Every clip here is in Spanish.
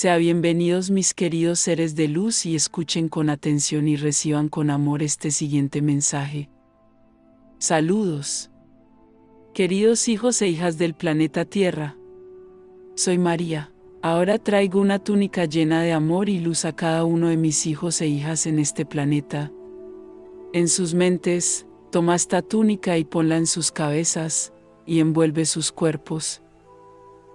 Sean bienvenidos mis queridos seres de luz y escuchen con atención y reciban con amor este siguiente mensaje. Saludos. Queridos hijos e hijas del planeta Tierra. Soy María. Ahora traigo una túnica llena de amor y luz a cada uno de mis hijos e hijas en este planeta. En sus mentes, toma esta túnica y ponla en sus cabezas, y envuelve sus cuerpos.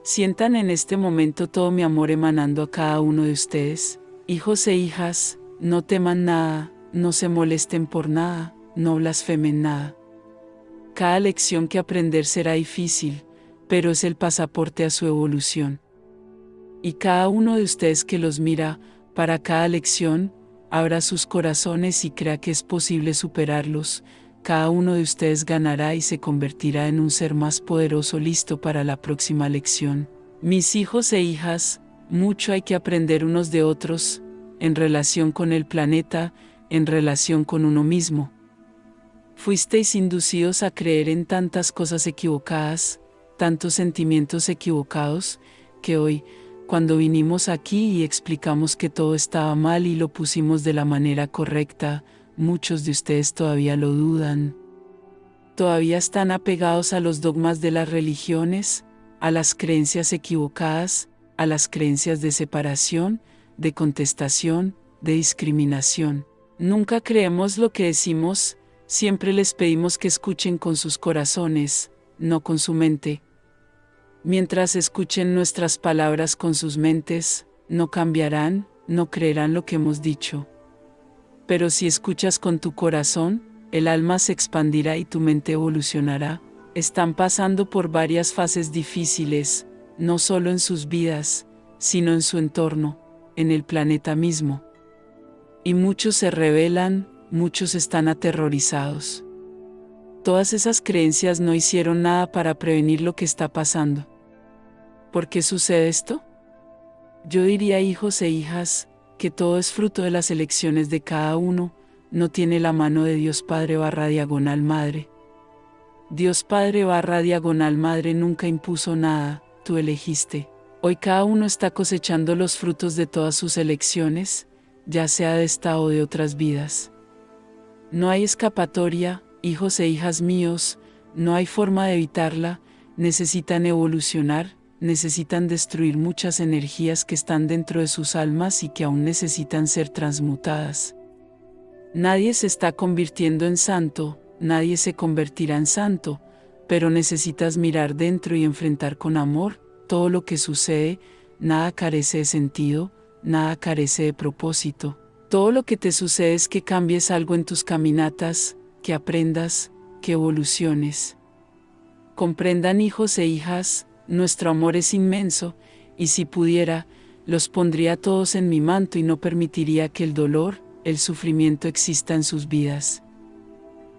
Sientan en este momento todo mi amor emanando a cada uno de ustedes. Hijos e hijas, no teman nada, no se molesten por nada, no blasfemen nada. Cada lección que aprender será difícil, pero es el pasaporte a su evolución. Y cada uno de ustedes que los mira, para cada lección, abra sus corazones y crea que es posible superarlos. Cada uno de ustedes ganará y se convertirá en un ser más poderoso listo para la próxima lección. Mis hijos e hijas, mucho hay que aprender unos de otros, en relación con el planeta, en relación con uno mismo. Fuisteis inducidos a creer en tantas cosas equivocadas, tantos sentimientos equivocados, que hoy, cuando vinimos aquí y explicamos que todo estaba mal y lo pusimos de la manera correcta, muchos de ustedes todavía lo dudan. Todavía están apegados a los dogmas de las religiones, a las creencias equivocadas, a las creencias de separación, de contestación, de discriminación. Nunca creemos lo que decimos, siempre les pedimos que escuchen con sus corazones, no con su mente. Mientras escuchen nuestras palabras con sus mentes, no cambiarán, no creerán lo que hemos dicho. Pero si escuchas con tu corazón, el alma se expandirá y tu mente evolucionará. Están pasando por varias fases difíciles, no solo en sus vidas, sino en su entorno, en el planeta mismo. Y muchos se rebelan, muchos están aterrorizados. Todas esas creencias no hicieron nada para prevenir lo que está pasando. ¿Por qué sucede esto? Yo diría, hijos e hijas, que todo es fruto de las elecciones de cada uno, no tiene la mano de Dios Padre / Madre. Dios Padre / Madre nunca impuso nada, tú elegiste. Hoy cada uno está cosechando los frutos de todas sus elecciones, ya sea de esta o de otras vidas. No hay escapatoria, hijos e hijas míos, no hay forma de evitarla, necesitan evolucionar, necesitan destruir muchas energías que están dentro de sus almas y que aún necesitan ser transmutadas. Nadie se está convirtiendo en santo, nadie se convertirá en santo, pero necesitas mirar dentro y enfrentar con amor todo lo que sucede, nada carece de sentido, nada carece de propósito. Todo lo que te sucede es que cambies algo en tus caminatas, que aprendas, que evoluciones. Comprendan, hijos e hijas, nuestro amor es inmenso, y si pudiera, los pondría todos en mi manto y no permitiría que el dolor, el sufrimiento exista en sus vidas.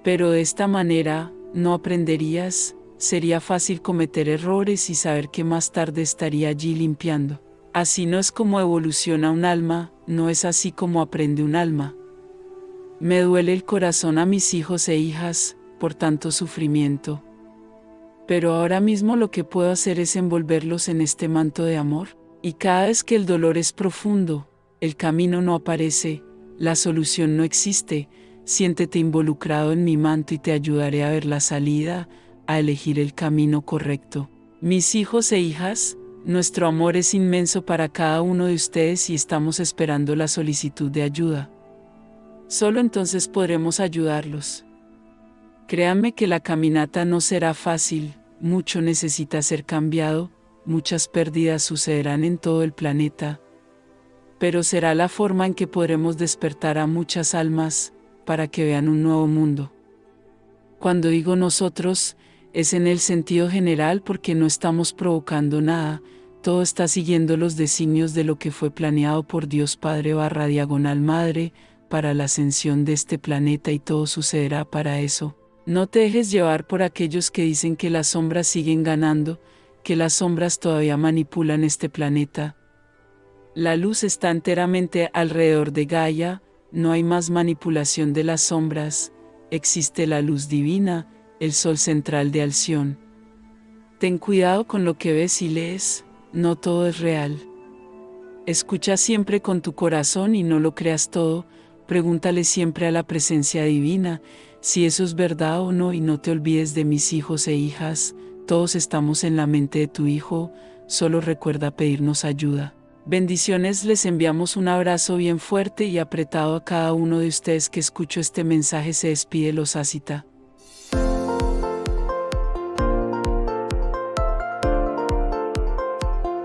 Pero de esta manera, no aprenderías, sería fácil cometer errores y saber que más tarde estaría allí limpiando. Así no es como evoluciona un alma, no es así como aprende un alma. Me duele el corazón a mis hijos e hijas, por tanto sufrimiento. Pero ahora mismo lo que puedo hacer es envolverlos en este manto de amor, y cada vez que el dolor es profundo, el camino no aparece, la solución no existe, siéntete involucrado en mi manto y te ayudaré a ver la salida, a elegir el camino correcto. Mis hijos e hijas, nuestro amor es inmenso para cada uno de ustedes y estamos esperando la solicitud de ayuda. Solo entonces podremos ayudarlos. Créanme que la caminata no será fácil, mucho necesita ser cambiado, muchas pérdidas sucederán en todo el planeta. Pero será la forma en que podremos despertar a muchas almas, para que vean un nuevo mundo. Cuando digo nosotros, es en el sentido general porque no estamos provocando nada, todo está siguiendo los designios de lo que fue planeado por Dios Padre / Madre, para la ascensión de este planeta y todo sucederá para eso. No te dejes llevar por aquellos que dicen que las sombras siguen ganando, que las sombras todavía manipulan este planeta. La luz está enteramente alrededor de Gaia, no hay más manipulación de las sombras, existe la luz divina, el sol central de Alción. Ten cuidado con lo que ves y lees, no todo es real. Escucha siempre con tu corazón y no lo creas todo. Pregúntale siempre a la presencia divina si eso es verdad o no, y no te olvides de mis hijos e hijas. Todos estamos en la mente de tu Hijo, solo recuerda pedirnos ayuda. Bendiciones, les enviamos un abrazo bien fuerte y apretado a cada uno de ustedes que escuchó este mensaje. Se despide Los Asita.